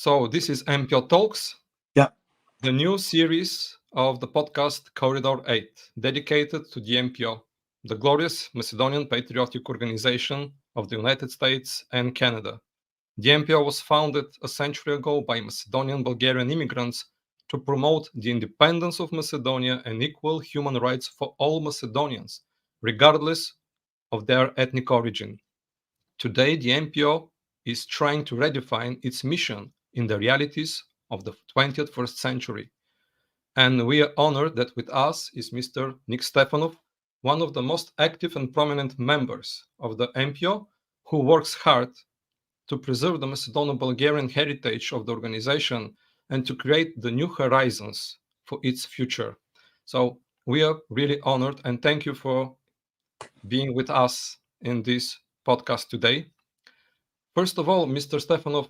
So this is MPO Talks, Yeah. the new series of the podcast Corridor 8, dedicated to the MPO, the glorious Macedonian Patriotic Organization of the United States and Canada. The MPO was founded a century ago by Macedonian Bulgarian immigrants to promote the independence of Macedonia and equal human rights for all Macedonians, regardless of their ethnic origin. Today, the MPO is trying to redefine its mission in the realities of the 21st century. And we are honored that with us is Mr. Nick Stefanoff, one of the most active and prominent members of the MPO, who works hard to preserve the Macedonian-Bulgarian heritage of the organization and to create the new horizons for its future. So we are really honored and thank you for being with us in this podcast today. First of all, Mr. Stefanoff,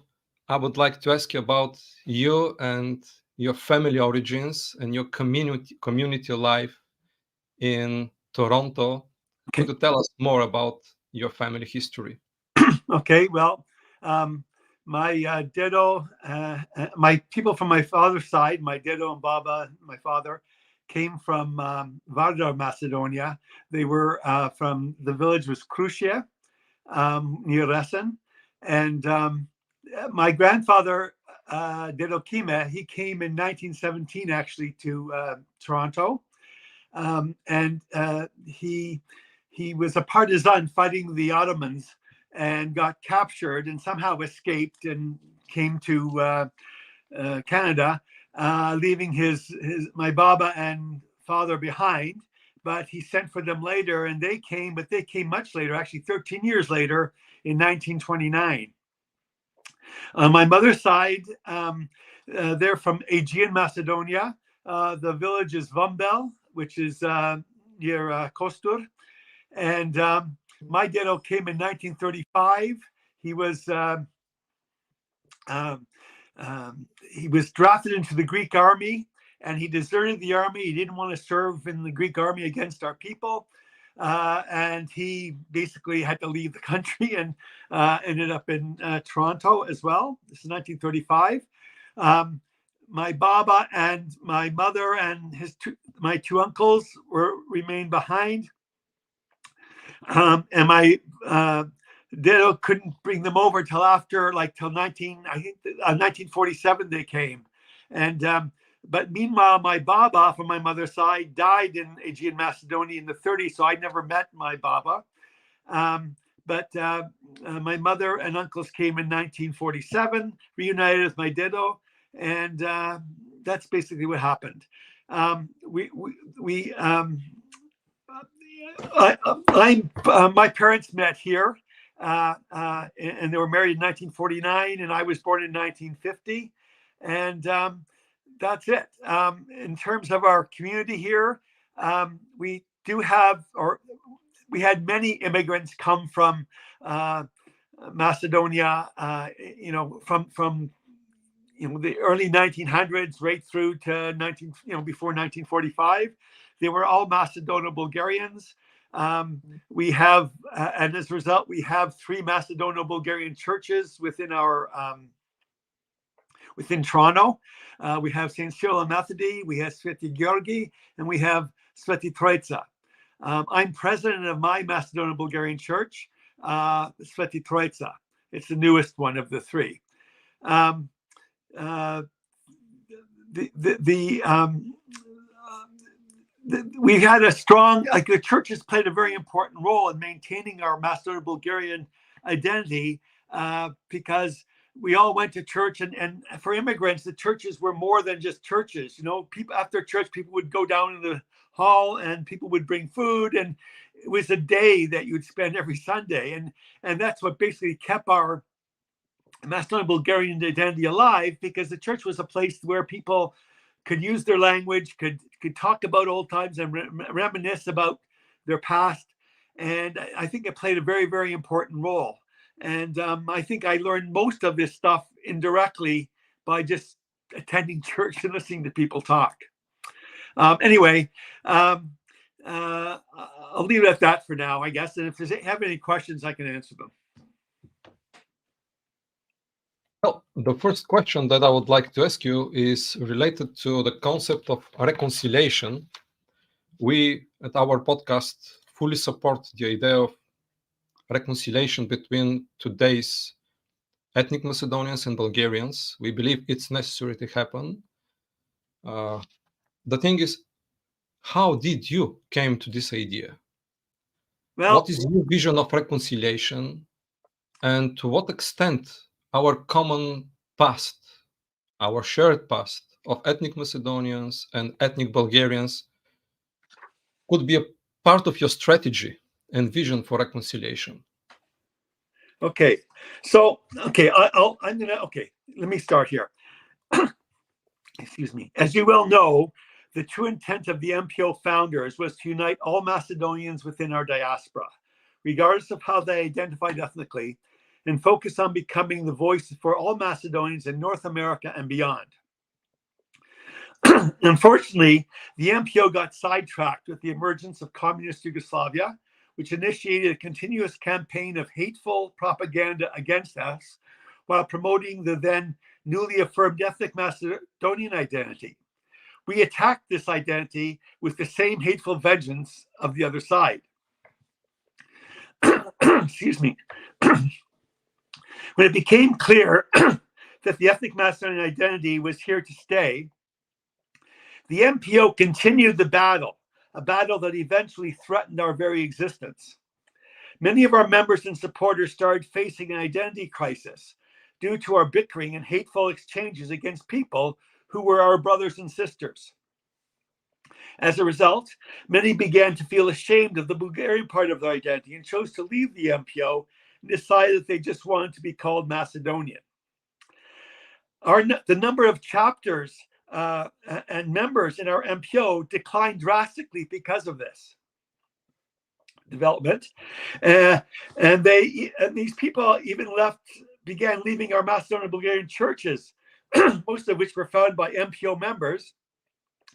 I would like to ask you about you and your family origins and your community life in Toronto. Could you tell us more about your family history? Okay. Well, my dedo, my people from my father's side, my dedo and baba, my father, came from Vardar, Macedonia. They were from the village was Krušje, near Resen. And my grandfather, Dedo Kime, he came in 1917 actually to Toronto. And he was a partisan fighting the Ottomans and got captured and somehow escaped and came to Canada, leaving my baba and father behind. But he sent for them later, and they came, but they came much later, actually 13 years later in 1929. On my mother's side, they're from Aegean, Macedonia. The village is Vumbel, which is near Kostur. And my dedo came in 1935. He was drafted into the Greek army, and he deserted the army. He didn't want to serve in the Greek army against our people. And he basically had to leave the country and ended up in Toronto as well. This is 1935. My baba and my mother and my two uncles remained behind. And my dedo couldn't bring them over till after, till 1947 they came. And but meanwhile, my baba from my mother's side died in Aegean Macedonia in the 30s, so I never met my baba. But my mother and uncles came in 1947, reunited with my dedo, and that's basically what happened. My parents met here, and they were married in 1949, and I was born in 1950, and that's it. In terms of our community here, we had many immigrants come from Macedonia, from the early 1900s right through to before 1945. They were all Macedonian Bulgarians. We have, and as a result, we have 3 Macedonian Bulgarian churches within Toronto. We have St. Cyril and Methody, we have Sveti Georgi, and we have Sveti Troica. I'm president of my Macedonian Bulgarian church, Sveti Troica. It's the newest one of the 3. We had a strong, the church has played a very important role in maintaining our Macedonian Bulgarian identity, because we all went to church, and for immigrants, the churches were more than just churches. People after church, people would go down in the hall and people would bring food, and it was a day that you'd spend every Sunday, and that's what basically kept our Macedonian Bulgarian identity alive, because the church was a place where people could use their language, could talk about old times and reminisce about their past. And I think it played a very, very important role. And I think I learned most of this stuff indirectly by just attending church and listening to people talk. Anyway, I'll leave it at that for now, I guess. And if you have any questions, I can answer them. Well, The first question that I would like to ask you is related to the concept of reconciliation. We at our podcast fully support the idea of reconciliation between today's ethnic Macedonians and Bulgarians. We believe it's necessary to happen. The thing is, how did you came to this idea? Well, What is your vision of reconciliation, and to what extent our common past, our shared past of ethnic Macedonians and ethnic Bulgarians could be a part of your strategy and vision for reconciliation? okay. So, okay, let me start here. Excuse me. As you well know, the true intent of the MPO founders was to unite all Macedonians within our diaspora, regardless of how they identified ethnically, and focus on becoming the voice for all Macedonians in North America and beyond. Unfortunately, the MPO got sidetracked with the emergence of communist Yugoslavia, which initiated a continuous campaign of hateful propaganda against us while promoting the then newly affirmed ethnic Macedonian identity. We attacked this identity with the same hateful vengeance of the other side. Excuse me. When it became clear that the ethnic Macedonian identity was here to stay, the MPO continued the battle, a battle that eventually threatened our very existence. Many of our members and supporters started facing an identity crisis due to our bickering and hateful exchanges against people who were our brothers and sisters. As a result, many began to feel ashamed of the Bulgarian part of their identity and chose to leave the MPO and decided that they just wanted to be called Macedonian. The number of chapters and members in our MPO declined drastically because of this development, and these people even began leaving our Macedonian Bulgarian churches, most of which were founded by MPO members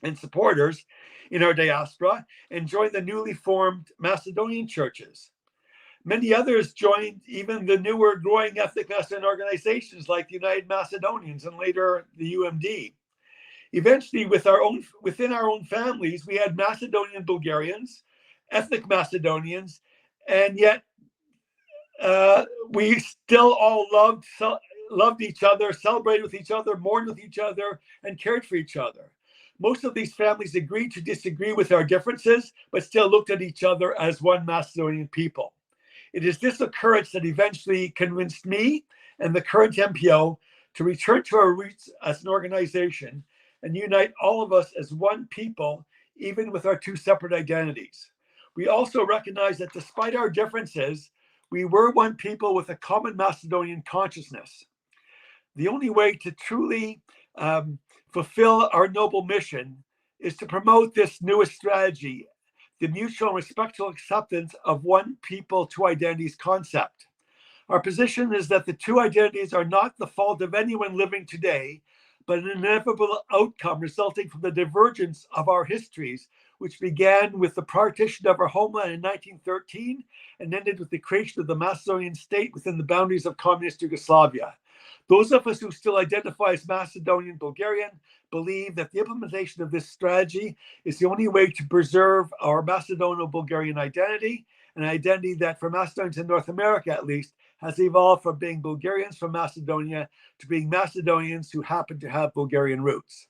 and supporters in our diaspora, and joined the newly formed Macedonian churches. Many others joined even the newer growing ethnic Macedonian organizations like the United Macedonians and later the UMD. Eventually, within our own families, we had Macedonian Bulgarians, ethnic Macedonians, and yet we still all loved each other, celebrated with each other, mourned with each other, and cared for each other. Most of these families agreed to disagree with our differences, but still looked at each other as one Macedonian people. It is this occurrence that eventually convinced me and the current MPO to return to our roots as an organization and unite all of us as one people, even with our two separate identities. We also recognize that despite our differences, we were one people with a common Macedonian consciousness. The only way to truly fulfill our noble mission is to promote this newest strategy, the mutual and respectful acceptance of one people, two identities concept. Our position is that the two identities are not the fault of anyone living today, but an inevitable outcome resulting from the divergence of our histories, which began with the partition of our homeland in 1913 and ended with the creation of the Macedonian state within the boundaries of communist Yugoslavia. Those of us who still identify as Macedonian Bulgarian believe that the implementation of this strategy is the only way to preserve our Macedonian Bulgarian identity, an identity that for Macedonians in North America at least has evolved from being Bulgarians from Macedonia to being Macedonians who happen to have Bulgarian roots.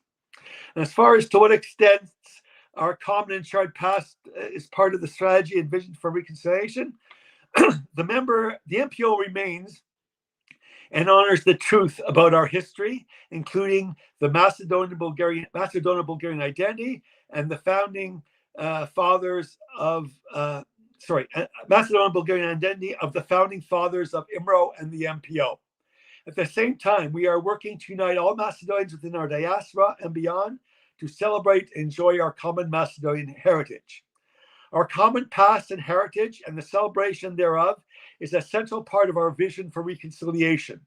And as far as to what extent our common and shared past is part of the strategy and vision for reconciliation, the MPO remains and honors the truth about our history, including the Macedonian Bulgarian identity and the founding fathers of Macedonian Bulgarian identity of the founding fathers of IMRO and the MPO. At the same time, we are working to unite all Macedonians within our diaspora and beyond to celebrate and enjoy our common Macedonian heritage. Our common past and heritage and the celebration thereof is a central part of our vision for reconciliation.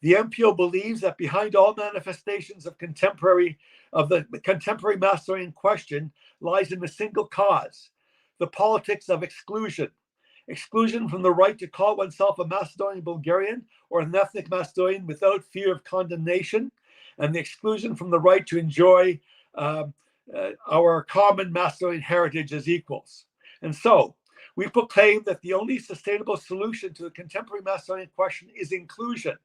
The MPO believes that behind all manifestations of the contemporary Macedonian question lies in a single cause, the politics of exclusion, exclusion from the right to call oneself a Macedonian Bulgarian or an ethnic Macedonian without fear of condemnation, and the exclusion from the right to enjoy our common Macedonian heritage as equals. And so, we proclaim that the only sustainable solution to the contemporary Macedonian question is inclusion.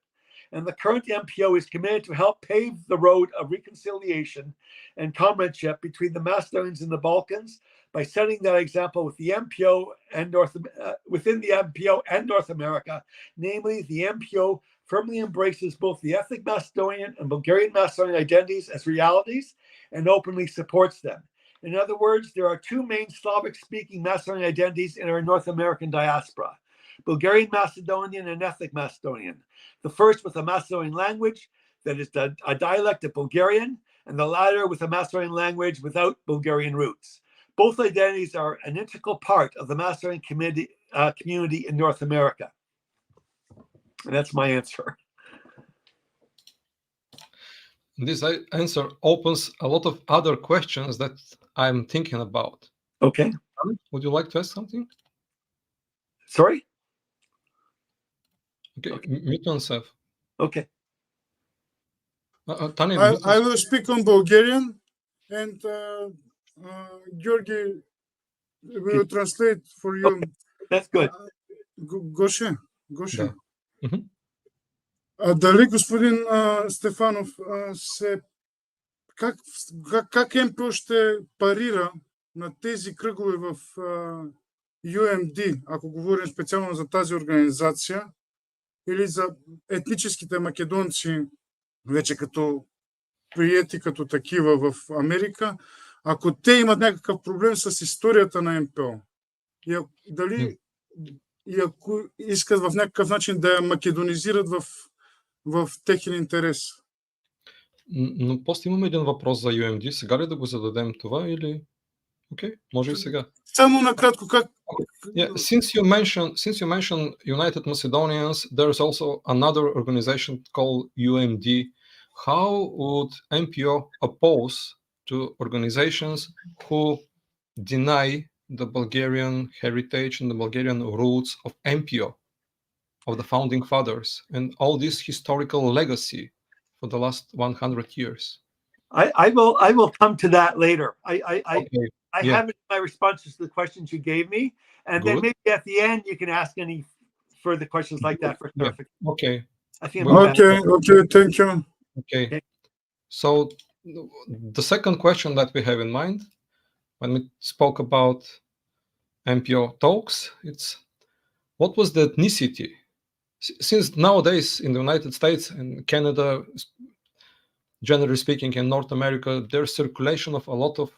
And the current MPO is committed to help pave the road of reconciliation and comradeship between the Macedonians in the Balkans by setting that example with the MPO and within the MPO and North America. Namely, the MPO firmly embraces both the ethnic Macedonian and Bulgarian Macedonian identities as realities and openly supports them. In other words, there are two main Slavic-speaking Macedonian identities in our North American diaspora: Bulgarian Macedonian and ethnic Macedonian. The first with a Macedonian language that is a dialect of Bulgarian, and the latter with a Macedonian language without Bulgarian roots. Both identities are an integral part of the Macedonian community in North America. And that's my answer. This answer opens a lot of other questions that I'm thinking about. Okay. Would you like to ask something? Sorry? Okay. Mute yourself. Okay. Tanya, I will speak on Bulgarian, and Georgi will translate for you. Okay. That's good. Гоше. Да. Дали господин Стефанов как МПО ще парира на тези кръгове в UMD, ако говорим специално за тази организация, или за етническите македонци, вече като приети като такива в Америка, ако те имат някакъв проблем с историята на МПО, и ако искат в някакъв начин да я македонизират в техен интерес. Но после имаме един въпрос за UMD. Сега ли да го зададем това или... Окей, може и сега. Само накратко, как... Yeah, since you mentioned United Macedonians, there's also another organization called UMD. How would MPO oppose to organizations who deny the Bulgarian heritage and the Bulgarian roots of MPO, of the founding fathers, and all this historical legacy for the last 100 years? I will come to that later. Okay. I have it in my responses to the questions you gave me, and then maybe at the end you can ask any further questions like that for clarification. Okay. I think okay, thank you. Okay. So the second question that we have in mind when we spoke about MPO Talks, it's what was the ethnicity? Since nowadays in the United States and Canada, generally speaking, in North America, there's circulation of a lot of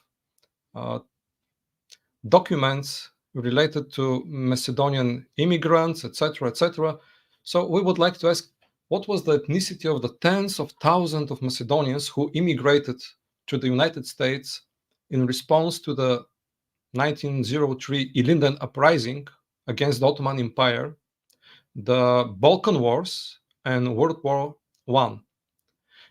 documents related to Macedonian immigrants, etc., etc. So we would like to ask, what was the ethnicity of the tens of thousands of Macedonians who immigrated to the United States in response to the 1903 Ilinden uprising against the Ottoman Empire, the Balkan Wars, and World War I?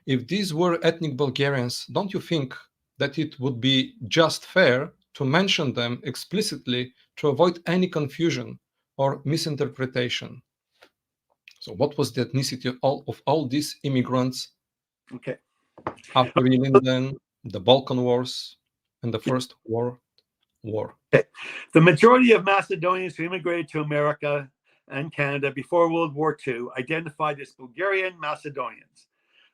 If these were ethnic Bulgarians, don't you think that it would be just fair to mention them explicitly to avoid any confusion or misinterpretation? So what was the ethnicity of all these immigrants after Ilinden, the Balkan Wars, and the First World War? Okay. The majority of Macedonians who immigrated to America and Canada before World War II identified as Bulgarian Macedonians,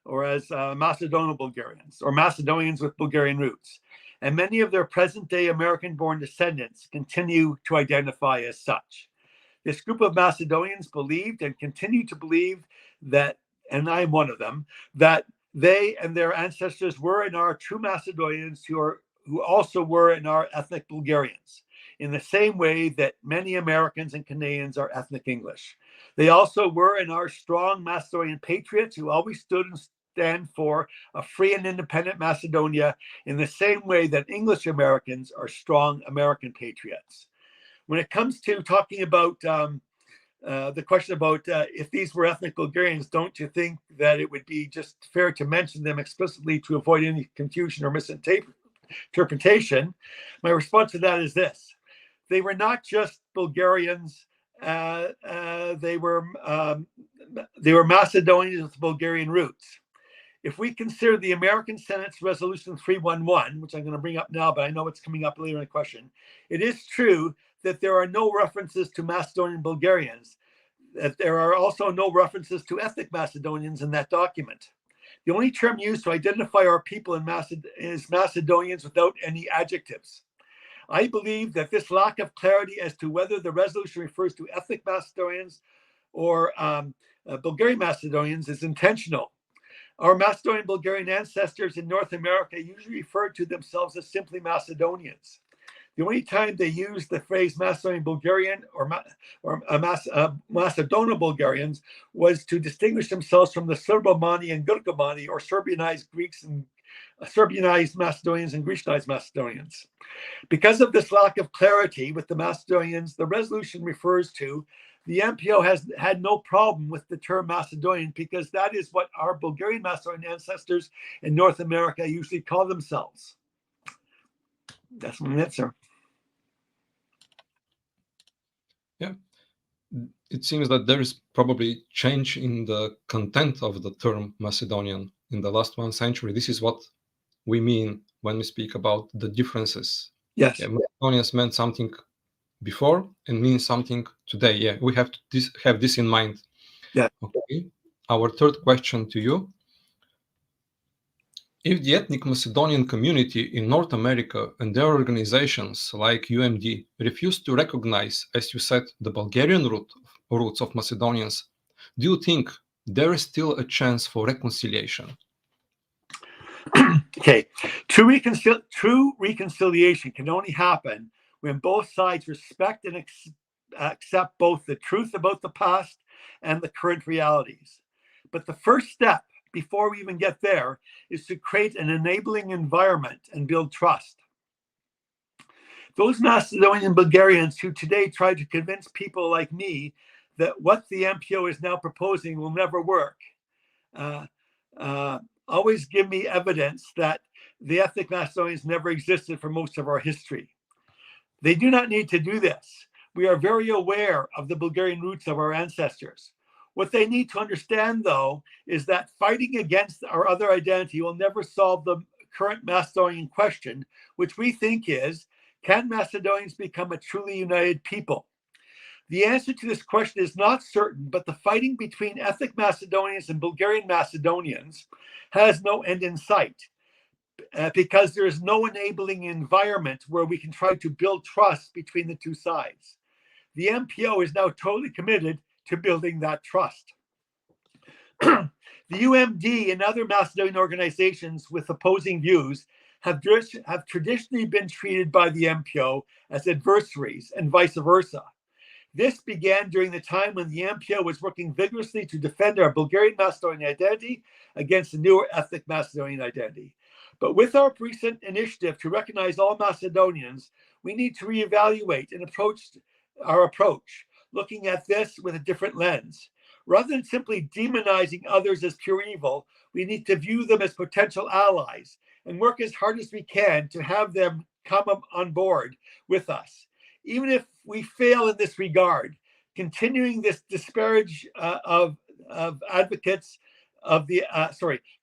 or as Macedonian Bulgarians, or Macedonians with Bulgarian roots. And many of their present-day American-born descendants continue to identify as such. This group of Macedonians believed and continue to believe that, and I'm one of them, that they and their ancestors were and are true Macedonians who also were and are ethnic Bulgarians, in the same way that many Americans and Canadians are ethnic English. They also were and are strong Macedonian patriots who always stood and stand for a free and independent Macedonia, in the same way that English Americans are strong American patriots. When it comes to talking about the question about if these were ethnic Bulgarians, don't you think that it would be just fair to mention them explicitly to avoid any confusion or misinterpretation? My response to that is this: they were not just Bulgarians they were Macedonians with Bulgarian roots. If we consider the American Senate's Resolution 311, which I'm going to bring up now, but I know it's coming up later in the question, it is true that there are no references to Macedonian Bulgarians, that there are also no references to ethnic Macedonians in that document. The only term used to identify our people is Macedonians without any adjectives. I believe that this lack of clarity as to whether the resolution refers to ethnic Macedonians or Bulgarian Macedonians is intentional. Our Macedonian Bulgarian ancestors in North America usually referred to themselves as simply Macedonians. The only time they used the phrase Macedonian Bulgarian or Macedonian Bulgarians was to distinguish themselves from the Serbomani and Gurkomani, or Serbianized Greeks and Serbianized Macedonians and Grecianized Macedonians. Because of this lack of clarity with the Macedonians, the resolution refers to, the MPO has had no problem with the term Macedonian because that is what our Bulgarian Macedonian ancestors in North America usually call themselves. That's my answer. Yeah, it seems that there is probably change in the content of the term Macedonian in the last 1 century. This is what we mean when we speak about the differences. Yes. Yeah, Macedonians meant something before and means something today. Yeah, we have to have this in mind. Yeah. Okay. Our third question to you. If the ethnic Macedonian community in North America and their organizations like UMD refuse to recognize, as you said, the Bulgarian roots of Macedonians, do you think there is still a chance for reconciliation? Okay, true reconciliation can only happen when both sides respect and accept both the truth about the past and the current realities. But the first step before we even get there is to create an enabling environment and build trust. Those Macedonian Bulgarians who today try to convince people like me that what the MPO is now proposing will never work, always give me evidence that the ethnic Macedonians never existed for most of our history. They do not need to do this. We are very aware of the Bulgarian roots of our ancestors. What they need to understand, though, is that fighting against our other identity will never solve the current Macedonian question, which we think is, can Macedonians become a truly united people? The answer to this question is not certain, but the fighting between ethnic Macedonians and Bulgarian Macedonians has no end in sight, because there is no enabling environment where we can try to build trust between the two sides. The MPO is now totally committed to building that trust. The UMD and other Macedonian organizations with opposing views have traditionally been treated by the MPO as adversaries and vice versa. This began during the time when the MPO was working vigorously to defend our Bulgarian Macedonian identity against the newer ethnic Macedonian identity. But with our recent initiative to recognize all Macedonians, we need to reevaluate and our approach, looking at this with a different lens. Rather than simply demonizing others as pure evil, we need to view them as potential allies and work as hard as we can to have them come on board with us. Even if we fail in this regard, continuing this disparage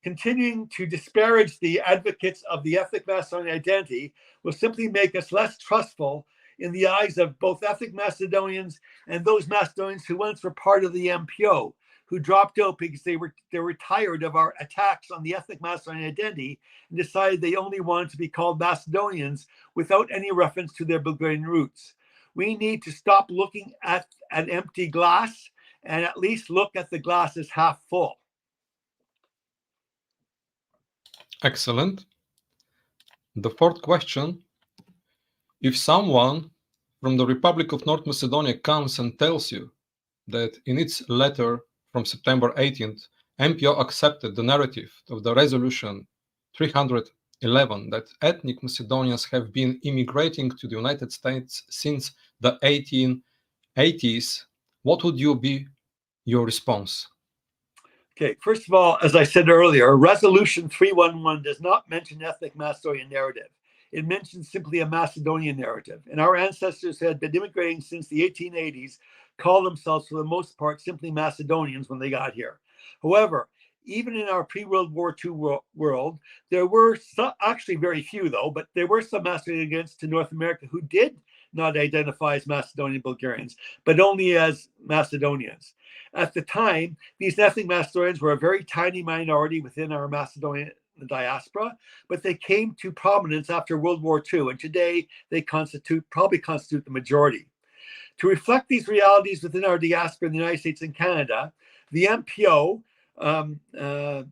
continuing to disparage the advocates of the ethnic Macedonian identity will simply make us less trustful in the eyes of both ethnic Macedonians and those Macedonians who once were part of the MPO, who dropped out because they were tired of our attacks on the ethnic Macedonian identity and decided they only wanted to be called Macedonians without any reference to their Bulgarian roots. We need to stop looking at an empty glass and at least look at the glass as half full. Excellent. The fourth question: if someone from the Republic of North Macedonia comes and tells you that in its letter from September 18th, MPO accepted the narrative of the resolution 311 that ethnic Macedonians have been immigrating to the United States since the 1880s, what would be your response? Okay, first of all, as I said earlier, Resolution 311 does not mention ethnic Macedonian narrative. It mentions simply a Macedonian narrative. And our ancestors had been immigrating since the 1880s call themselves, for the most part, simply Macedonians when they got here. However, even in our pre-World War II world, there were some, actually very few though, but there were some Macedonians to North America who did not identify as Macedonian Bulgarians, but only as Macedonians. At the time, these ethnic Macedonians were a very tiny minority within our Macedonian diaspora, but they came to prominence after World War II, and today they probably constitute the majority. To reflect these realities within our diaspora in the United States and Canada, the MPO the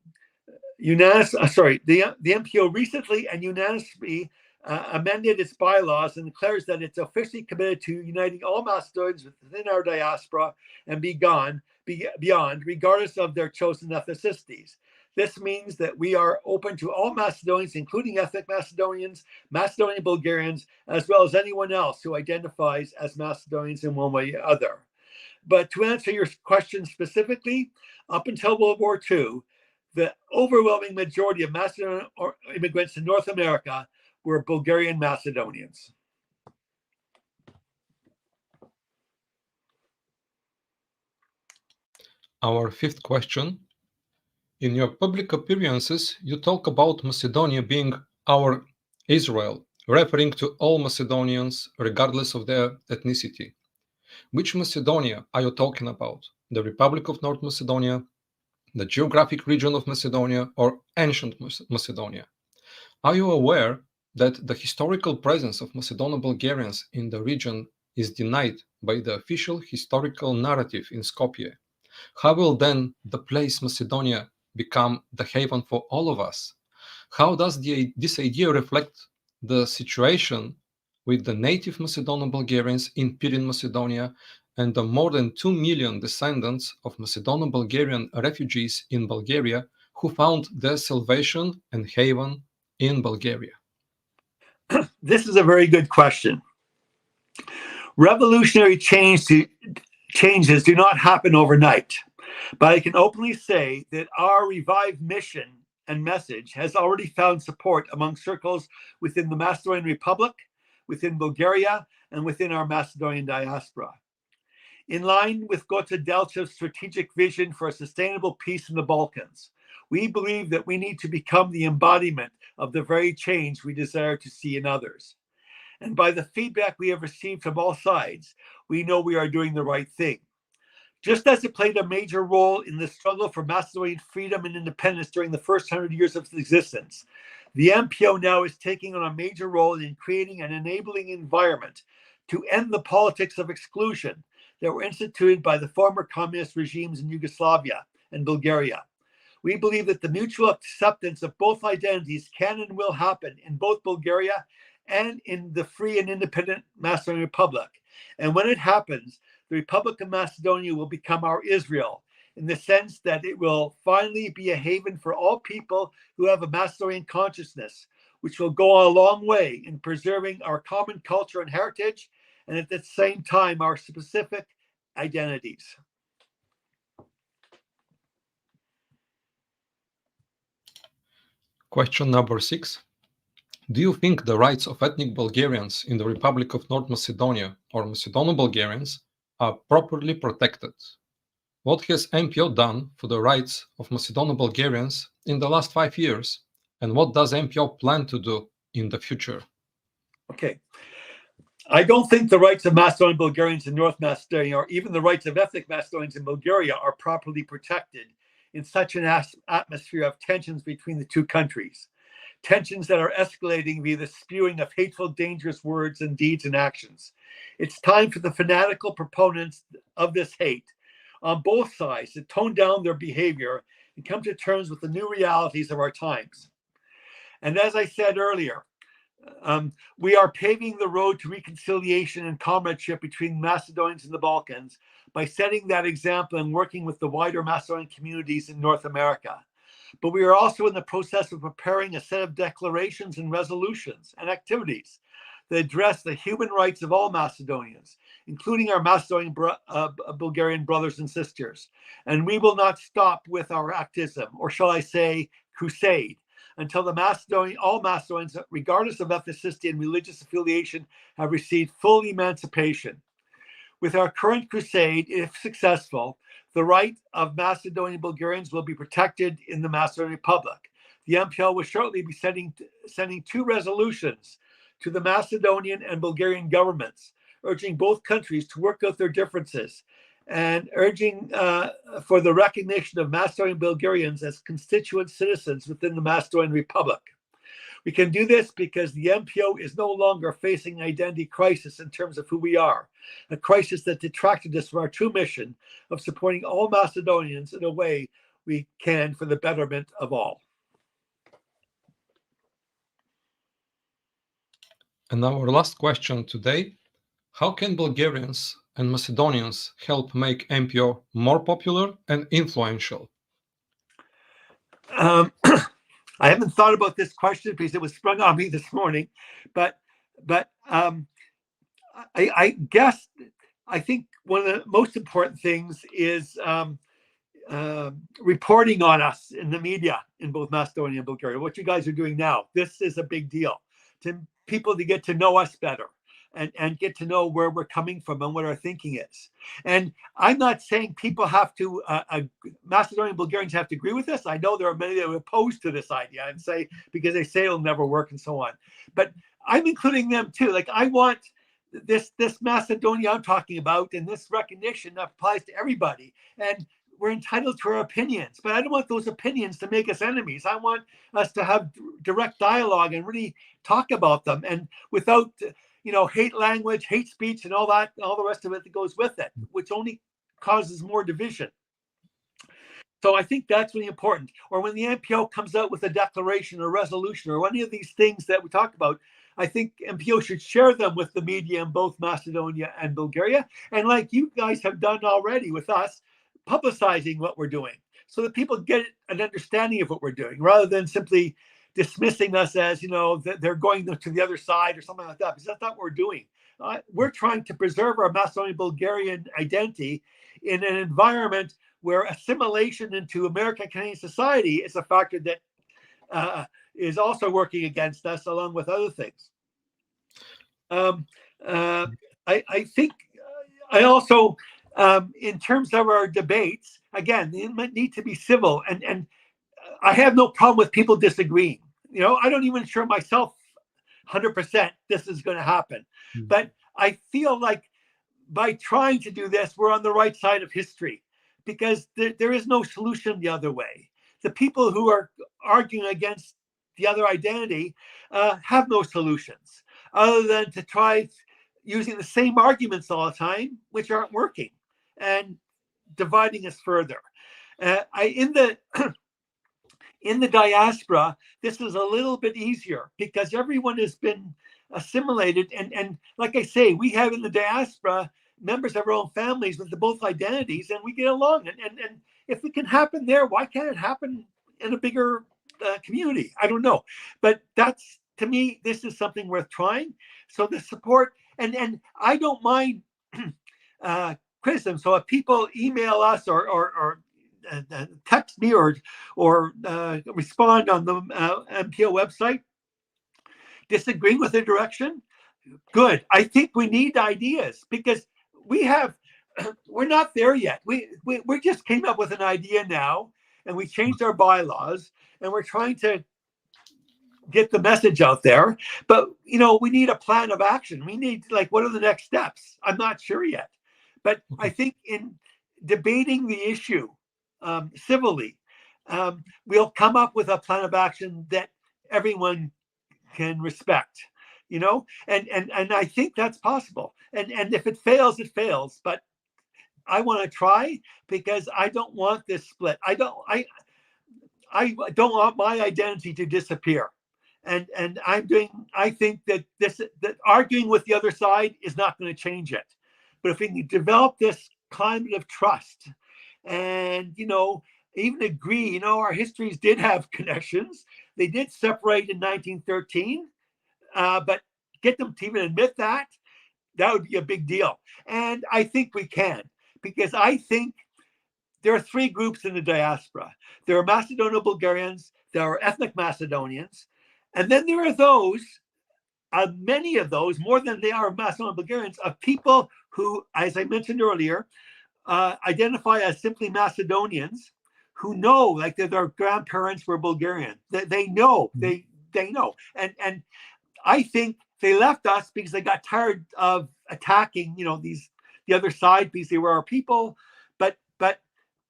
MPO recently and unanimously amended its bylaws and declares that it's officially committed to uniting all Macedonians within our diaspora and beyond, regardless of their chosen ethnicities. This means that we are open to all Macedonians, including ethnic Macedonians, Macedonian Bulgarians, as well as anyone else who identifies as Macedonians in one way or other. But to answer your question specifically, up until World War II, the overwhelming majority of Macedonian immigrants in North America were Bulgarian Macedonians. Our fifth question. In your public appearances, you talk about Macedonia being our Israel, referring to all Macedonians regardless of their ethnicity. Which Macedonia are you talking about? The Republic of North Macedonia, the geographic region of Macedonia, or ancient Macedonia? Are you aware that the historical presence of Macedonian Bulgarians in the region is denied by the official historical narrative in Skopje? How will then the place Macedonia become the haven for all of us? How does this idea reflect the situation with the native Macedonian Bulgarians in Pirin, Macedonia, and the more than 2 million descendants of Macedonian Bulgarian refugees in Bulgaria who found their salvation and haven in Bulgaria? This is a very good question. Revolutionary changes do not happen overnight, but I can openly say that our revived mission and message has already found support among circles within the Macedonian Republic, within Bulgaria, and within our Macedonian diaspora. In line with Goce Delcev's strategic vision for a sustainable peace in the Balkans, we believe that we need to become the embodiment of the very change we desire to see in others. And by the feedback we have received from all sides, we know we are doing the right thing. Just as it played a major role in the struggle for Macedonian freedom and independence during the first 100 years of its existence, the MPO now is taking on a major role in creating an enabling environment to end the politics of exclusion that were instituted by the former communist regimes in Yugoslavia and Bulgaria. We believe that the mutual acceptance of both identities can and will happen in both Bulgaria and in the free and independent Macedonian Republic. And when it happens, the Republic of Macedonia will become our Israel, in the sense that it will finally be a haven for all people who have a Macedonian consciousness, which will go a long way in preserving our common culture and heritage, and at the same time, our specific identities. Question number 6. Do you think the rights of ethnic Bulgarians in the Republic of North Macedonia or Macedonian Bulgarians are properly protected? What has MPO done for the rights of Macedonian Bulgarians in the last 5 years? And what does MPO plan to do in the future? Okay. I don't think the rights of Macedonian Bulgarians in North Macedonia, or even the rights of ethnic Macedonians in Bulgaria, are properly protected in such an atmosphere of tensions between the two countries. Tensions that are escalating via the spewing of hateful, dangerous words and deeds and actions. It's time for the fanatical proponents of this hate on both sides to tone down their behavior and come to terms with the new realities of our times. And as I said earlier, we are paving the road to reconciliation and comradeship between Macedonians and the Balkans by setting that example and working with the wider Macedonian communities in North America. But we are also in the process of preparing a set of declarations and resolutions and activities that address the human rights of all Macedonians, including our Macedonian Bulgarian brothers and sisters. And we will not stop with our activism, or shall I say, crusade, until all Macedonians, regardless of ethnicity and religious affiliation, have received full emancipation. With our current crusade, if successful, the right of Macedonian Bulgarians will be protected in the Macedonian Republic. The MPO will shortly be sending 2 resolutions to the Macedonian and Bulgarian governments, urging both countries to work out their differences and urging for the recognition of Macedonian Bulgarians as constituent citizens within the Macedonian Republic. We can do this because the MPO is no longer facing an identity crisis in terms of who we are, a crisis that detracted us from our true mission of supporting all Macedonians in a way we can for the betterment of all. And our last question today, how can Bulgarians and Macedonians help make MPO more popular and influential? I haven't thought about this question because it was sprung on me this morning, but I guess I think one of the most important things is reporting on us in the media in both Macedonia and Bulgaria. What you guys are doing now, this is a big deal to people to get to know us better and get to know where we're coming from and what our thinking is. And I'm not saying people have to, Macedonian Bulgarians have to agree with this. I know there are many that are opposed to this idea and say, because they say it'll never work and so on. But I'm including them too. Like I want this Macedonia I'm talking about and this recognition that applies to everybody. And we're entitled to our opinions, but I don't want those opinions to make us enemies. I want us to have direct dialogue and really talk about them, and without hate language, hate speech, and all that, all the rest of it that goes with it, which only causes more division. So I think that's really important. Or when the MPO comes out with a declaration or resolution or any of these things that we talk about, I think MPO should share them with the media in both Macedonia and Bulgaria. And like you guys have done already with us, publicizing what we're doing so that people get an understanding of what we're doing rather than simply dismissing us as, that they're going to the other side or something like that, because that's not what we're doing. We're trying to preserve our Macedonian Bulgarian identity in an environment where assimilation into American Canadian society is a factor that is also working against us, along with other things. I think I also, in terms of our debates, again, they need to be civil, and I have no problem with people disagreeing. I don't even sure myself 100% this is going to happen, but I feel like by trying to do this, we're on the right side of history, because there is no solution the other way. The people who are arguing against the other identity have no solutions other than to try using the same arguments all the time, which aren't working, and dividing us further. In the diaspora, this is a little bit easier because everyone has been assimilated. And like I say, we have in the diaspora members of our own families with both identities, and we get along. And if it can happen there, why can't it happen in a bigger community? I don't know. But that's, to me, this is something worth trying. So the support, and I don't mind criticism. So if people email us or text me or respond on the MPO website disagreeing with the direction, good. I think we need ideas, because we're not there yet. We just came up with an idea now, and we changed our bylaws, and we're trying to get the message out there. But we need a plan of action. We need, what are the next steps? I'm not sure yet. But I think in debating the issue civilly, we'll come up with a plan of action that everyone can respect, and I think that's possible. And if it fails, it fails. But I want to try, because I don't want this split. I don't want my identity to disappear. And I think that that arguing with the other side is not going to change it. But if we can develop this climate of trust, and even agree, our histories did have connections. They did separate in 1913, but get them to even admit that would be a big deal. And I think we can, because I think there are 3 groups in the diaspora. There are Macedonian Bulgarians, there are ethnic Macedonians, and then there are those, many of those, more than they are Macedonian Bulgarians, of people who, as I mentioned earlier, identify as simply Macedonians, who know, like their grandparents were Bulgarian. They know, they know, and I think they left us because they got tired of attacking, the other side, because they were our people. But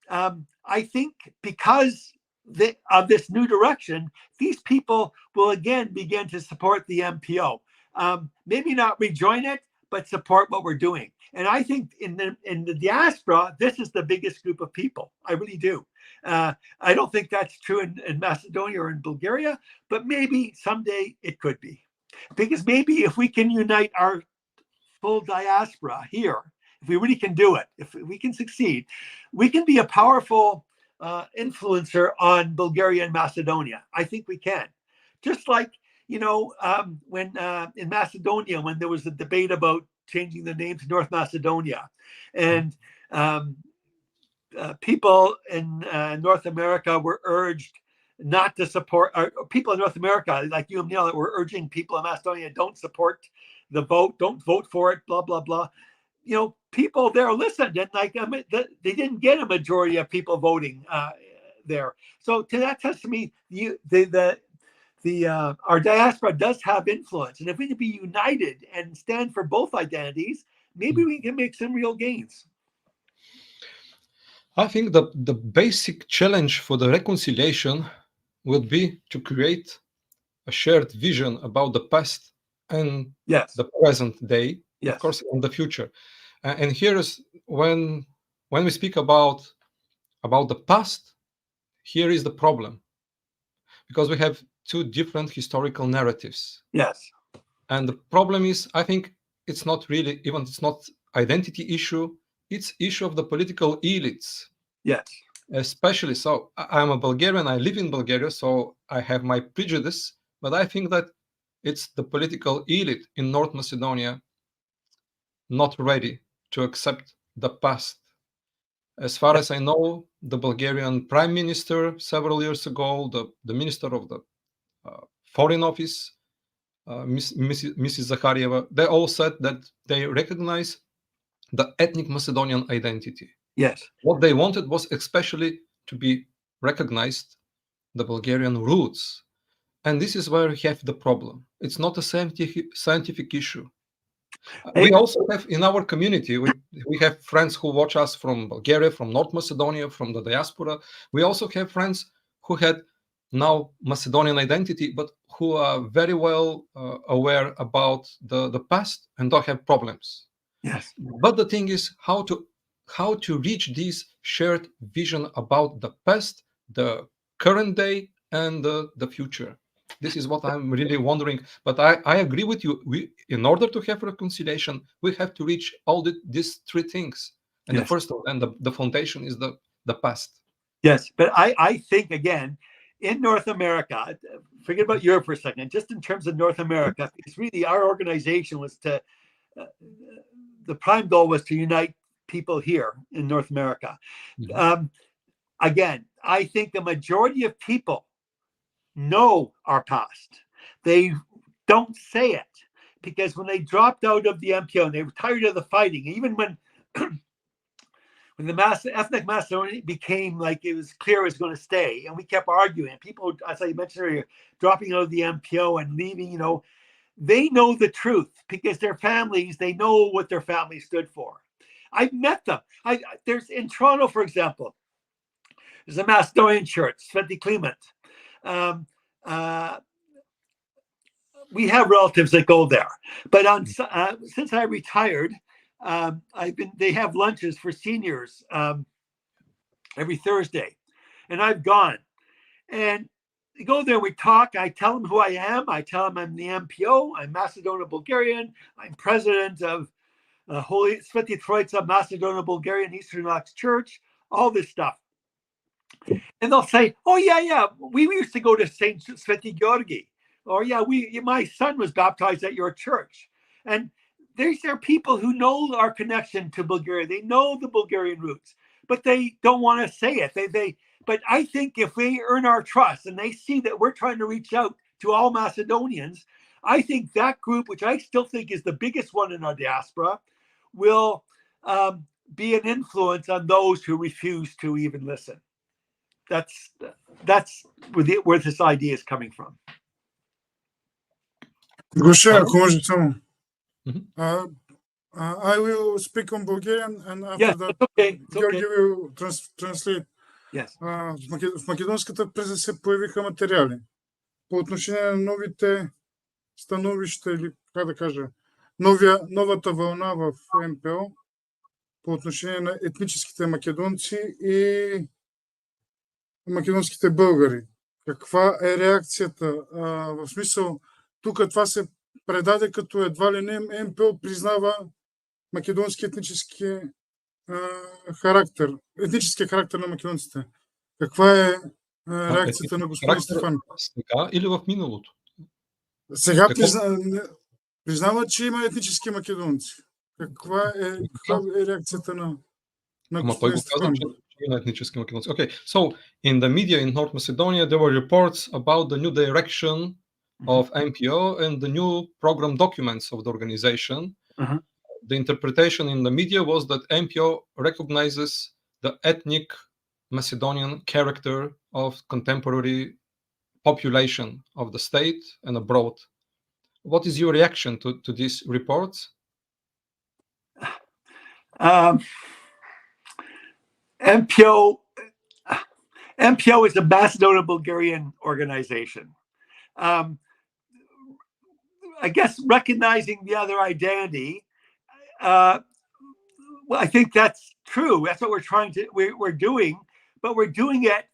I think because of this new direction, these people will again begin to support the MPO. Maybe not rejoin it, but support what we're doing. And I think in the diaspora, this is the biggest group of people. I really do. I don't think that's true in Macedonia or in Bulgaria, but maybe someday it could be. Because maybe if we can unite our full diaspora here, if we really can do it, if we can succeed, we can be a powerful influencer on Bulgaria and Macedonia. I think we can. Just like, when in Macedonia, when there was a debate about changing the name to North Macedonia, and people in North America were urged not to support, or people in North America, like you and Neil, that were urging people in Macedonia, don't support the vote, don't vote for it, blah, blah, blah. People there listened, and they didn't get a majority of people voting there. So that tells me our diaspora does have influence, and if we can be united and stand for both identities, maybe we can make some real gains. I think the basic challenge for the reconciliation would be to create a shared vision about the past and the present day, of course, and the future. And here is when we speak about the past, here is the problem, because we have two different historical narratives. Yes. And the problem is, I think it's not really, even it's not identity issue, it's issue of the political elites. Yes. Especially so. I'm a Bulgarian, I live in Bulgaria, so I have my prejudice, but I think that it's the political elite in North Macedonia not ready to accept the past. As far as I know, the Bulgarian Prime Minister several years ago, the Minister of the Foreign Office, Mrs. Zakharieva, they all said that they recognize the ethnic Macedonian identity. Yes. What they wanted was especially to be recognized the Bulgarian roots. And this is where we have the problem. It's not a scientific issue. We also have in our community, we have friends who watch us from Bulgaria, from North Macedonia, from the diaspora. We also have friends who had now Macedonian identity, but who are very well aware about the past and don't have problems. Yes. But the thing is how to reach this shared vision about the past, the current day, and the future. This is what I'm really wondering. But I agree with you. In order to have reconciliation, we have to reach all these three things. And the first and the foundation is the past. Yes, but I think, again, in North America, forget about Europe for a second, just in terms of North America, it's really our organization was to, the prime goal was to unite people here in North America. Mm-hmm. Again, I think the majority of people know our past. They don't say it because when they dropped out of the MPO and they were tired of the fighting, even when the ethnic Macedonia became like it was clear it was going to stay, and we kept arguing, people, as I mentioned earlier, dropping out of the MPO and leaving, they know the truth because their families, they know what their family stood for. I've met them. There's in Toronto, for example, there's a Macedonian church, Sveti Clement. We have relatives that go there, but since I retired, they have lunches for seniors every Thursday, and I've gone, and we go there, we talk, I tell them who I am, I tell them I'm the MPO, I'm Macedonian Bulgarian, I'm president of Holy Sveti Troitsa Macedonian Bulgarian Eastern Orthodox Church, all this stuff. And they'll say, oh yeah, we used to go to St. Sveti Georgi, or yeah, my son was baptized at your church. And there are people who know our connection to Bulgaria. They know the Bulgarian roots, but they don't want to say it. But I think if they earn our trust and they see that we're trying to reach out to all Macedonians, I think that group, which I still think is the biggest one in our diaspora, will be an influence on those who refuse to even listen. That's where this idea is coming from. Гоше, ако може само. Mhm. I will speak on Bulgarian and after Yes, that, it's okay. It's Georgi okay. will translate. Yes. В македонската преса се появиха материали по отношение на новите становища или, как да кажа, новата вълна в МПО по отношение на етническите македонци и македонските българи. Каква е реакцията? В смисъл, тук това се предаде като едва ли не МПО признава македонски етнически характер, етническия характер на македонците. Каква е реакцията на господин Стефанов? Сега или в миналото? Сега признава, че има етнически македонци. Каква е реакцията на господин Стефанов? Okay, so in the media in North Macedonia, there were reports about the new direction of MPO and the new program documents of the organization. The interpretation in the media was that MPO recognizes the ethnic Macedonian character of contemporary population of the state and abroad. What is your reaction to these reports? MPO is a Macedonian Bulgarian organization. I guess recognizing the other identity, well, I think that's true. That's what we're doing, but we're doing it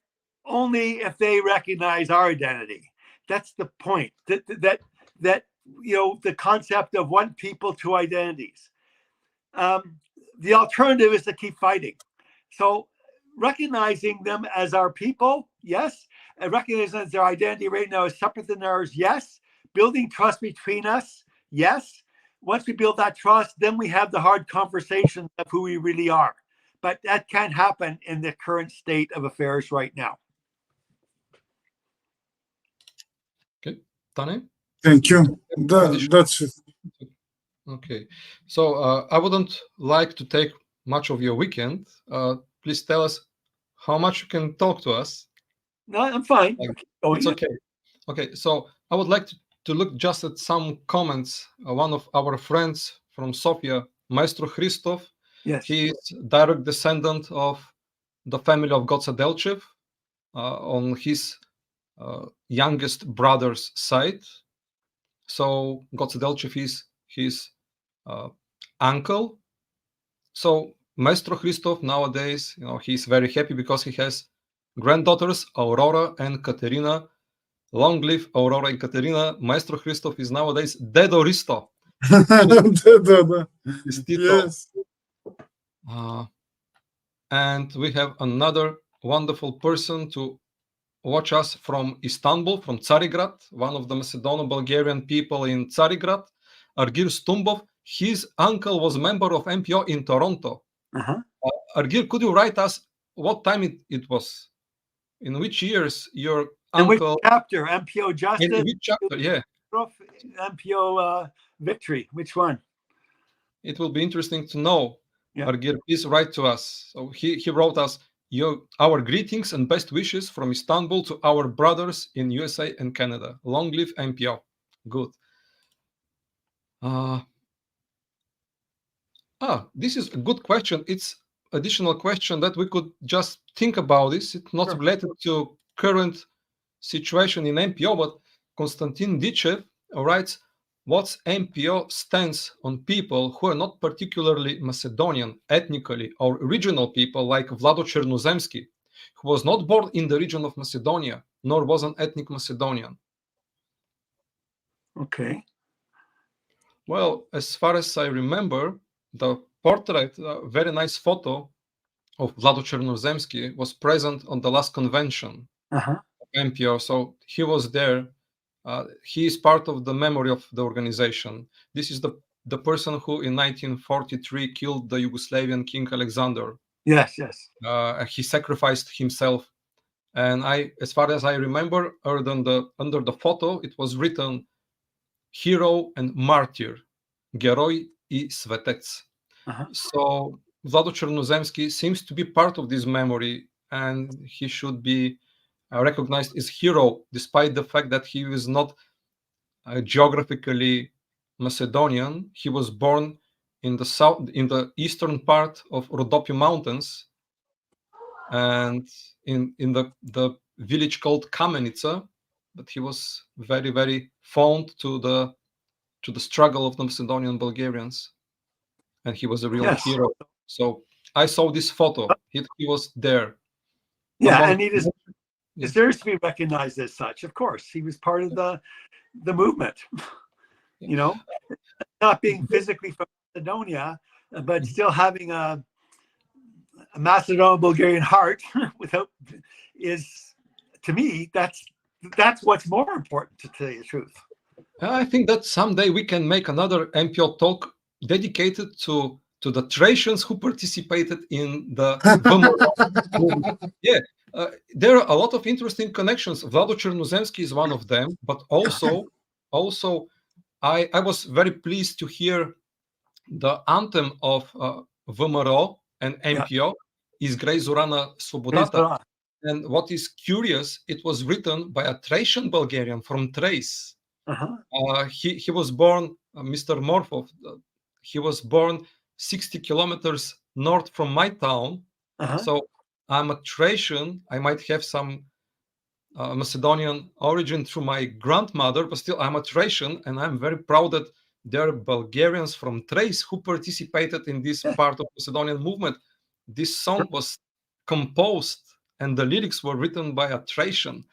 only if they recognize our identity. That's the point. That the concept of one people, two identities. The alternative is to keep fighting. So recognizing them as our people, yes. And recognizing that their identity right now is separate than ours, yes. Building trust between us, yes. Once we build that trust, then we have the hard conversation of who we really are. But that can't happen in the current state of affairs right now. Okay, Tane? Thank you. That's it. Okay, so I wouldn't like to take much of your weekend. Please tell us how much you can talk to us. No, I'm fine. It's okay. Okay, so I would like to look just at some comments. One of our friends from Sofia, Maestro Christov, yes. He is direct descendant of the family of Goca Delchev on his youngest brother's side. So Goca Delchev is his uncle. So Maestro Christov nowadays, he's very happy because he has granddaughters Aurora and Katerina. Long live Aurora and Katerina. Maestro Christov is nowadays Dedo Risto. Yes. And we have another wonderful person to watch us from Istanbul, from Tsarigrad, one of the Macedonian Bulgarian people in Tsarigrad, Argir Stumbov. His uncle was member of MPO in Toronto. Argir, could you write us what time it was? In which years your uncle... In which chapter? MPO Justice? In which chapter, yeah. MPO Victory, which one? It will be interesting to know. Yeah. Argir, please write to us. So he wrote us, our greetings and best wishes from Istanbul to our brothers in USA and Canada. Long live MPO. Good. This is a good question. It's additional question that we could just think about this. It's not related to current situation in MPO, but Konstantin Dichev writes, what's MPO stance on people who are not particularly Macedonian, ethnically, or regional people like Vlado Chernozemski, who was not born in the region of Macedonia, nor was an ethnic Macedonian? Okay. Well, as far as I remember, the portrait, a very nice photo of Vlado Chernozemski was present on the last convention of MPO, so he was there. He is part of the memory of the organization. This is the person who in 1943 killed the Yugoslavian King Alexander. Yes. He sacrificed himself. And as far as I remember, under the photo, it was written hero and martyr, Geroi I Svetec. So Vlado Chernozemski seems to be part of this memory, and he should be recognized as hero, despite the fact that he is not geographically Macedonian. He was born in the eastern part of Rhodope Mountains, and in the village called Kamenica. But he was very, very fond to the struggle of the Macedonian Bulgarians, and he was a real hero. So I saw this photo. He was there. Yeah, and he deserves to be recognized as such. Of course, he was part of the movement. You know, not being physically from Macedonia, but still having a Macedonian Bulgarian heart is, to me, that's what's more important, to tell you the truth. I think that someday we can make another MPO talk dedicated to the Thracians who participated in the movement. Yeah, there are a lot of interesting connections. Vlado Chernozemski is one of them, but also I was very pleased to hear the anthem of VMRO and MPO is Grei Zorana Svobodata. And what is curious, it was written by a Thracian Bulgarian from Thrace. He was born, Mr. Morfov, he was born 60 kilometers north from my town. So I'm a Thracian. I might have some Macedonian origin through my grandmother, but still I'm a Thracian, and I'm very proud that there are Bulgarians from Thrace who participated in this part of Macedonian movement. This song was composed and the lyrics were written by a Thracian.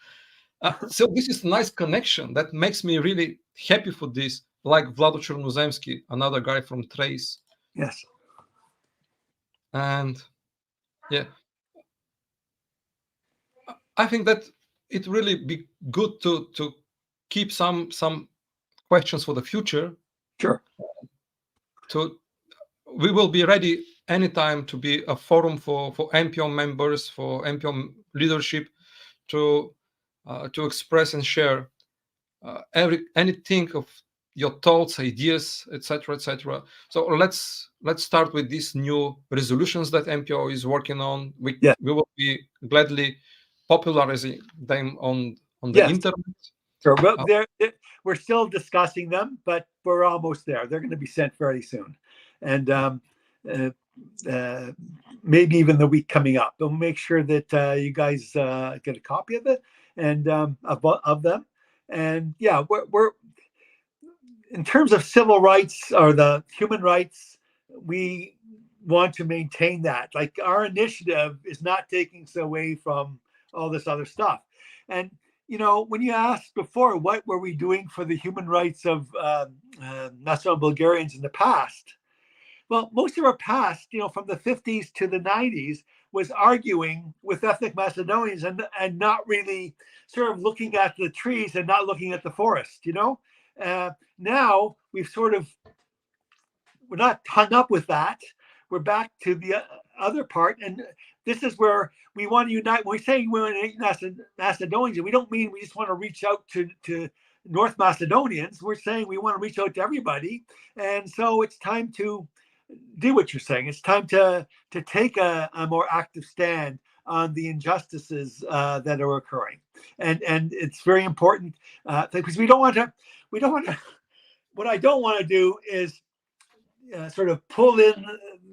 So this is a nice connection that makes me really happy for this, like Vlado Chernozemski, another guy from Thrace. Yes. And yeah, I think that it really be good to keep some questions for the future. Sure. We will be ready anytime to be a forum for MPO members, for MPO leadership to express and share anything of your thoughts, ideas, etc., etc. So let's start with these new resolutions that MPO is working on. We will be gladly popularizing them on the internet. Sure. Well, we're still discussing them, but we're almost there. They're going to be sent very soon, and maybe even the week coming up. We'll make sure that you guys get a copy of it and of them. And yeah, we're in terms of civil rights or the human rights, we want to maintain that. Like, our initiative is not taking us away from all this other stuff. And you know, when you asked before, what were we doing for the human rights of Macedonian Bulgarians in the past? Well, most of our past, you know, from the 50s to the 90s, was arguing with ethnic Macedonians and not really sort of looking at the trees and not looking at the forest, you know? Now we're not hung up with that. We're back to the other part. And this is where we want to unite. When we say we want to unite Macedonians, we don't mean we just want to reach out to North Macedonians. We're saying we want to reach out to everybody. And so it's time to do what you're saying. It's time to take a more active stand on the injustices that are occurring. And it's very important because we don't want to, what I don't want to do is sort of pull in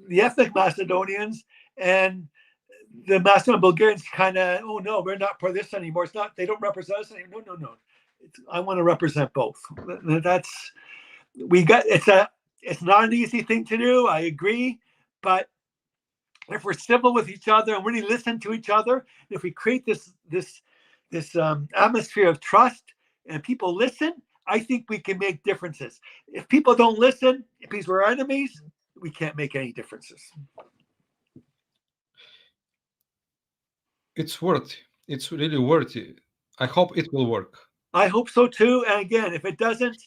the ethnic Macedonians and the Macedonian Bulgarians kind of, oh no, we're not part of this anymore. It's not, they don't represent us anymore. No. I want to represent both. It's not an easy thing to do. I agree. But if we're civil with each other and really listen to each other, if we create this atmosphere of trust and people listen, I think we can make differences. If people don't listen, because we're enemies, we can't make any differences. It's worthy. It's really worthy. I hope it will work. I hope so too. And again, if it doesn't,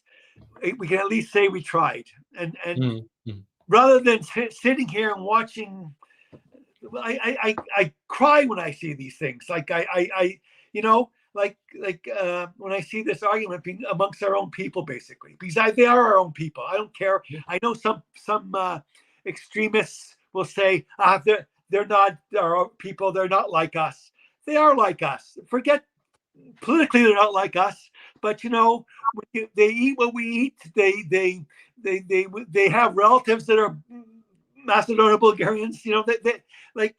we can at least say we tried. And rather than sitting here and watching, I cry when I see these things. Like I you know, like when I see this argument being amongst our own people, basically, because they are our own people. I don't care. I know some extremists will say, they're not our people. They're not like us. They are like us. Forget politically, they're not like us. But they eat what we eat. They have relatives that are Macedonian Bulgarians. Like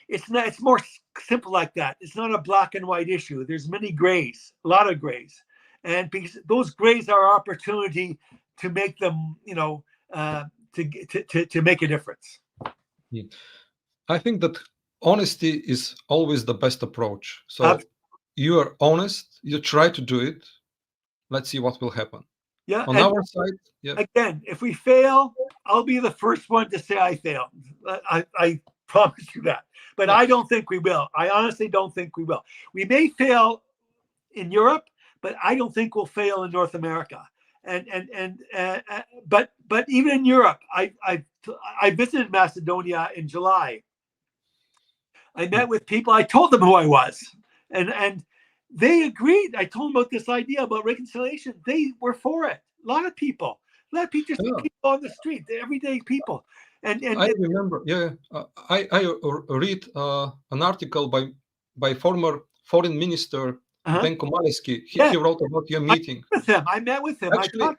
it's more simple like that. It's not a black and white issue. There's many grays, a lot of grays, and because those grays are opportunity to make them, to make a difference. I think that honesty is always the best approach. So you are honest, you try to do it. Let's see what will happen. Yeah. On our side, yeah. Again, if we fail, I'll be the first one to say I failed. I promise you that. But I don't think we will. I honestly don't think we will. We may fail in Europe, but I don't think we'll fail in North America. But even in Europe, I visited Macedonia in July. I met with people. I told them who I was, and they agreed. I told them about this idea about reconciliation. They were for it. A lot of people, just people on the street, everyday people. And I remember, I read an article by former foreign minister Denko Maleski. He wrote about your meeting. I met with him. Actually,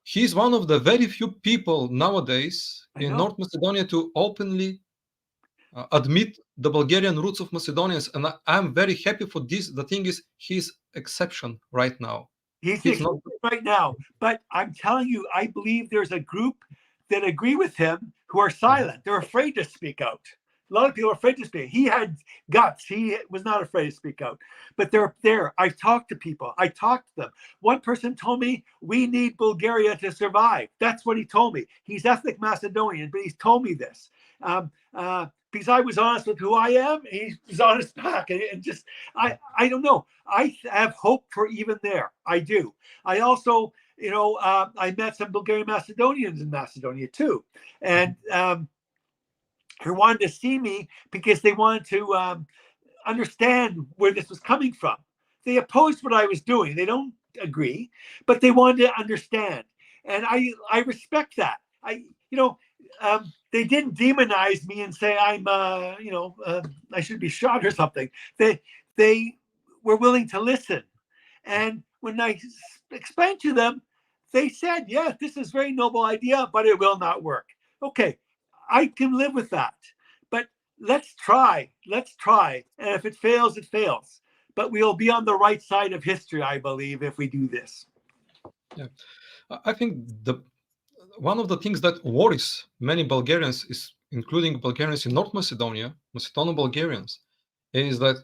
he's one of the very few people nowadays in North Macedonia to openly admit the Bulgarian roots of Macedonians, and I'm very happy for this. The thing is, he's exception right now. He's not right now, but I'm telling you, I believe there's a group that agree with him who are silent. They're afraid to speak out. A lot of people are afraid to speak. He had guts. He was not afraid to speak out. But they're there. I've talked to people. I talked to them. One person told me, we need Bulgaria to survive. That's what he told me. He's ethnic Macedonian, but he's told me this. Because I was honest with who I am, he was honest back. And just, I don't know. I have hope for even there. I do. I also, I met some Bulgarian Macedonians in Macedonia too. And who wanted to see me because they wanted to understand where this was coming from. They opposed what I was doing. They don't agree, but they wanted to understand. And I respect that. They didn't demonize me and say I'm, I should be shot or something. They were willing to listen. And when I explained to them, they said, yes, this is a very noble idea, but it will not work. Okay, I can live with that. But let's try. And if it fails, it fails. But we'll be on the right side of history, I believe, if we do this. Yeah, I think one of the things that worries many Bulgarians, is including Bulgarians in North Macedonia, Macedonian Bulgarians, is that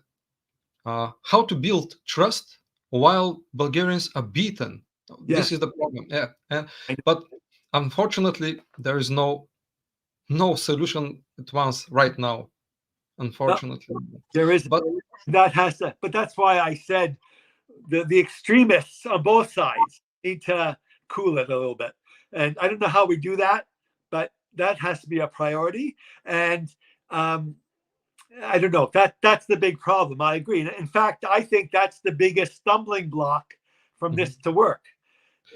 how to build trust while Bulgarians are beaten. Yeah. This is the problem. Yeah, but unfortunately, there is no solution at once right now. Unfortunately, there is. But that's why I said the extremists on both sides need to cool it a little bit. And I don't know how we do that, but that has to be a priority. And I don't know. That's the big problem. I agree. In fact, I think that's the biggest stumbling block from this to work.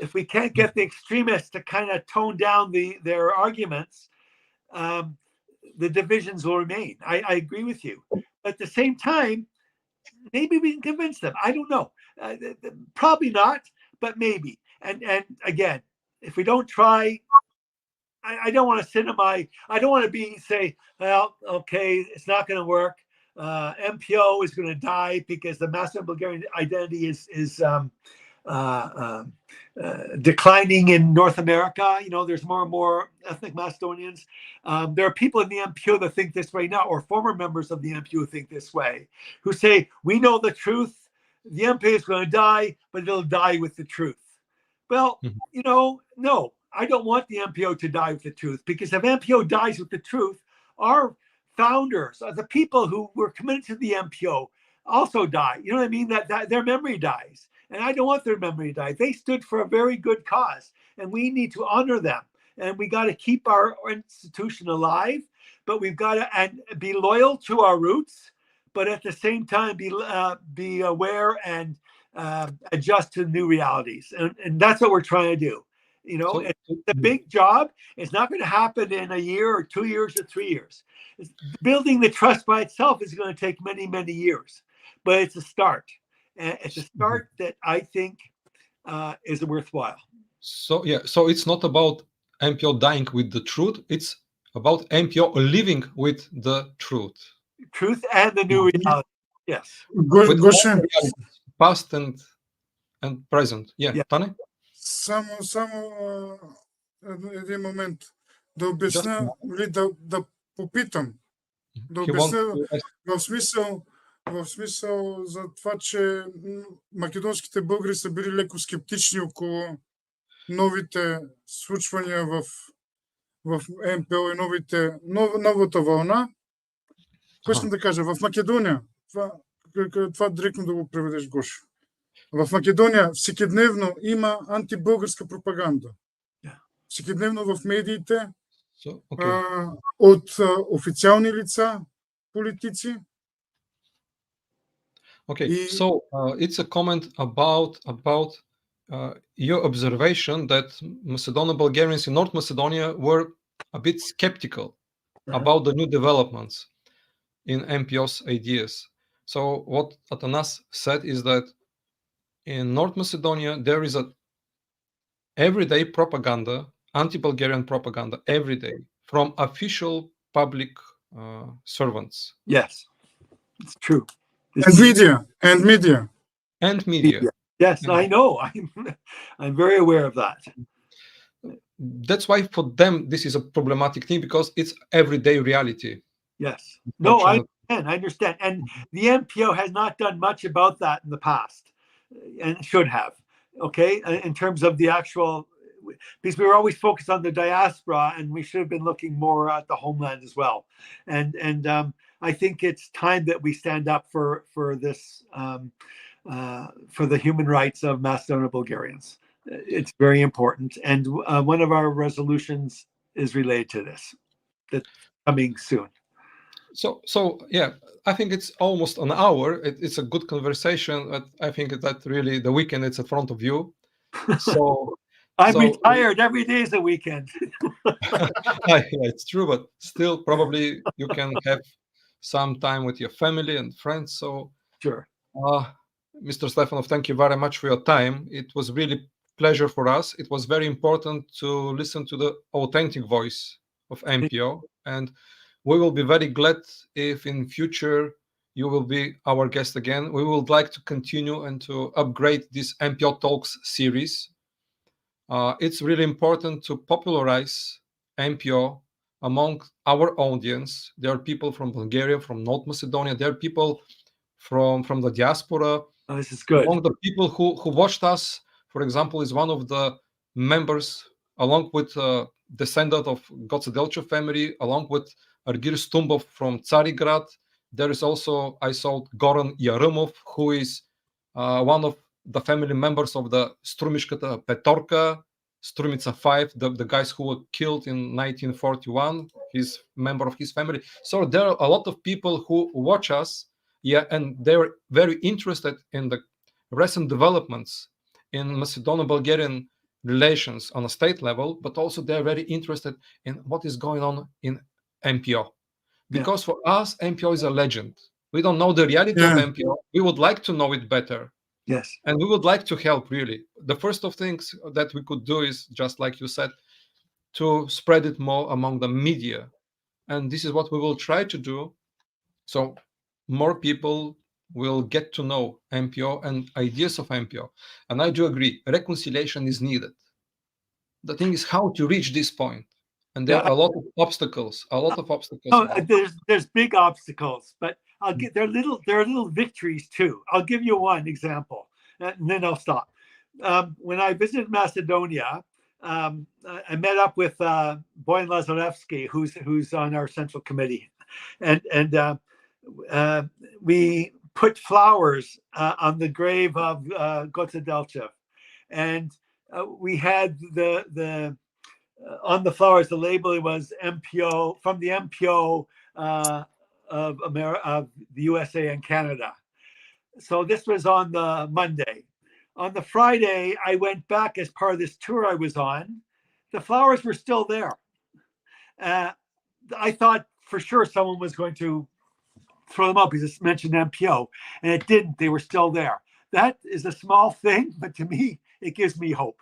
If we can't get the extremists to kind of tone down their arguments, the divisions will remain. I agree with you. But at the same time, maybe we can convince them. I don't know. Probably not, but maybe. And again, if we don't try, I don't want to cinema. I don't want to say, well, okay, it's not going to work. MPO is going to die because the Macedonian Bulgarian identity is declining in North America. There's more and more ethnic Macedonians. There are people in the MPO that think this way now, or former members of the MPO think this way, who say, we know the truth. The MPO is going to die, but it'll die with the truth. Well, no, I don't want the MPO to die with the truth, because if MPO dies with the truth, our founders, the people who were committed to the MPO, also die. You know what I mean? That their memory dies. And I don't want their memory to die. They stood for a very good cause, and we need to honor them. And we got to keep our institution alive, but we've got to be loyal to our roots, but at the same time be aware and adjust to new realities. And that's what we're trying to do. So it's a big job. It's not going to happen in a year or 2 years or 3 years. Building the trust by itself is going to take many, many years, but it's a start. And it's a start that I think is worthwhile. So it's not about MPO dying with the truth. It's about MPO living with the truth. Truth and the new reality. Yes. Гоше, past and present. Tane? Само един момент. Да обясня, да попитам. Да обясня в смисъл за това, че македонските българи са били леко скептични около новите случвания в МПО и новата вълна. Какво искам да кажа? В Македония, това директно да го преведеш, Гошо. В Македония всекидневно има антибългарска пропаганда. Всекидневно в медиите от официални лица, политици. Okay, so it's a comment about your observation that Macedonian Bulgarians in North Macedonia were a bit skeptical about the new developments in MPO's ideas. So what Atanas said is that in North Macedonia there is a everyday propaganda, anti-Bulgarian propaganda, every day from official public servants. Yes, it's true. And media. Yes, I know. I'm very aware of that. That's why for them this is a problematic thing, because it's everyday reality. Yes. No, I understand. And the MPO has not done much about that in the past, and should have. Okay, in terms of the actual, because we were always focused on the diaspora, and we should have been looking more at the homeland as well. And I think it's time that we stand up for this, for the human rights of Macedonian Bulgarians. It's very important, and one of our resolutions is related to this. That's coming soon. So yeah, I think it's almost an hour. It's a good conversation. I think that really the weekend is in front of you. So I'm retired. Every day is a weekend. Yeah, it's true, but still, probably you can have some time with your family and friends. So sure. Mr. Stefanoff, thank you very much for your time. It was really pleasure for us. It was very important to listen to the authentic voice of MPO, and we will be very glad if in future you will be our guest again. We would like to continue and to upgrade this MPO Talks series. It's really important to popularize MPO among our audience. There are people from Bulgaria, from North Macedonia. There are people from the diaspora. Oh, this is good. Among the people who watched us, for example, is one of the members, along with descendant of Gocedelchev family, along with Argir Stumbov from Tsarigrad. There is also, I saw, Goran Yarumov, who is one of the family members of the Strumishkata Petorka, Strumica 5, the guys who were killed in 1941. He's member of his family. So there are a lot of people who watch us, and they're very interested in the recent developments in Macedonian-Bulgarian relations on a state level, but also they're very interested in what is going on in MPO. Because for us, MPO is a legend. We don't know the reality of MPO. We would like to know it better. Yes. And we would like to help, really. The first of things that we could do is, just like you said, to spread it more among the media. And this is what we will try to do. So more people will get to know MPO and ideas of MPO. And I do agree, reconciliation is needed. The thing is how to reach this point. And there are a lot of obstacles. Oh, there's big obstacles, but there are little victories too. I'll give you one example, and then I'll stop. When I visited Macedonia, I met up with Boyan Lazarevsky, who's on our central committee, and we put flowers on the grave of Gocedelchev, and we had the on the flowers, the label was MPO, from the MPO of the USA and Canada. So this was on the Monday. on the Friday, I went back as part of this tour I was on. The flowers were still there. I thought for sure someone was going to throw them out because it mentioned MPO, and it didn't. They were still there. That is a small thing, but to me, it gives me hope.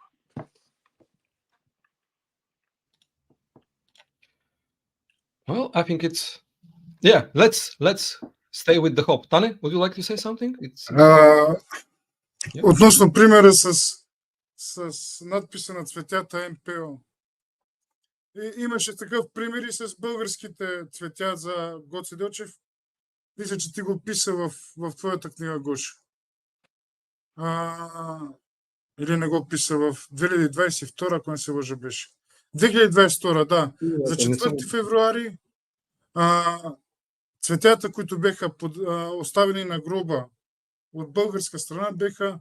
Well, I think it's, yeah, let's stay with the hope. Tane, would you like to say something? Относно примера с надписа на цветята МПО. Имаше такъв пример и с българските цветя за Гоце Делчев. Мисля, че ти го писа в твоята книга, Гоша. Или не го писа в 2022, ако не се лъжа беше. 2022, да. За 4 февруари цветята, които беха оставени на гроба от българска страна, беха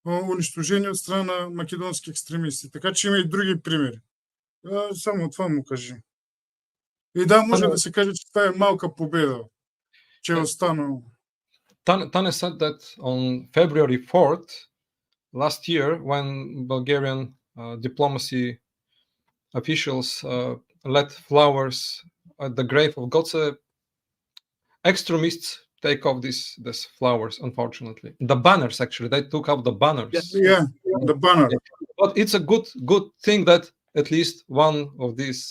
унищожени от страна на македонски екстремисти. Така че има и други примери. Само това му кажи. И да, може да се каже, че това е малка победа, че е останало. Tane said that on February 4th last year, when Bulgarian diplomacy officials let flowers at the grave of Goce, extremists take off these flowers, unfortunately. The banners, actually, they took out the banners. Yeah, the banner. But it's a good thing that at least one of these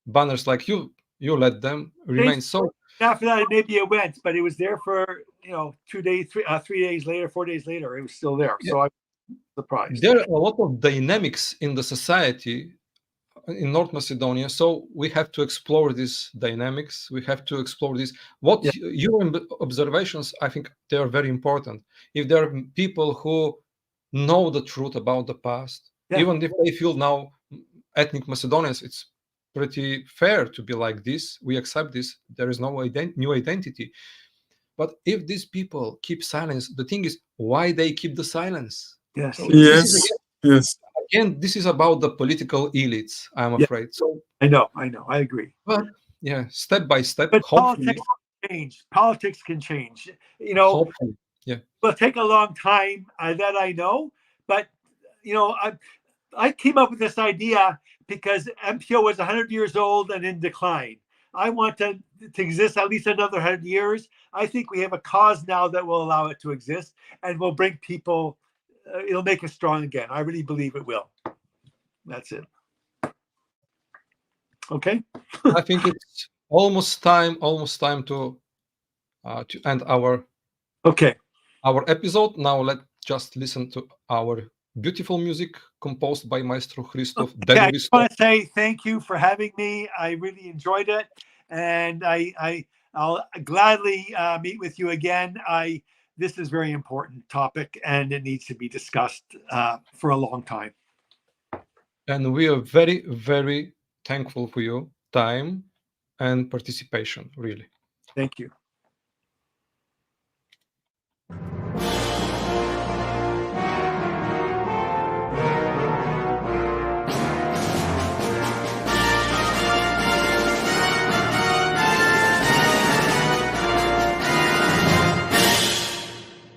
banners, like you let them remain. So after that, maybe it went, but it was there for 2 days, 3 days later, 4 days later, it was still there. Yeah. So I'm surprised. There are a lot of dynamics in the society in North Macedonia, so we have to explore these dynamics. We have to explore this. What your observations, I think they are very important. If there are people who know the truth about the past, even if they feel now ethnic Macedonians, it's pretty fair to be like this. We accept this. There is no new identity. But if these people keep silence, the thing is, why they keep the silence? Yes. So Yes. Again, this is about the political elites, I'm afraid. So I know, I agree. But step by step, but hopefully, politics can change. Hopefully, will take a long time, that I know. But I came up with this idea because MPO was 100 years old and in decline. I want to exist at least another 100 years. I think we have a cause now that will allow it to exist and will bring people. It'll make us strong again. I really believe it will. That's it. Okay. I think it's almost time to end our episode. Now let's just listen to our beautiful music composed by Maestro Christoph. I just want to say thank you for having me. I really enjoyed it, and I'll gladly meet with you again. This is a very important topic, and it needs to be discussed for a long time. And we are very, very thankful for your time and participation, really. Thank you.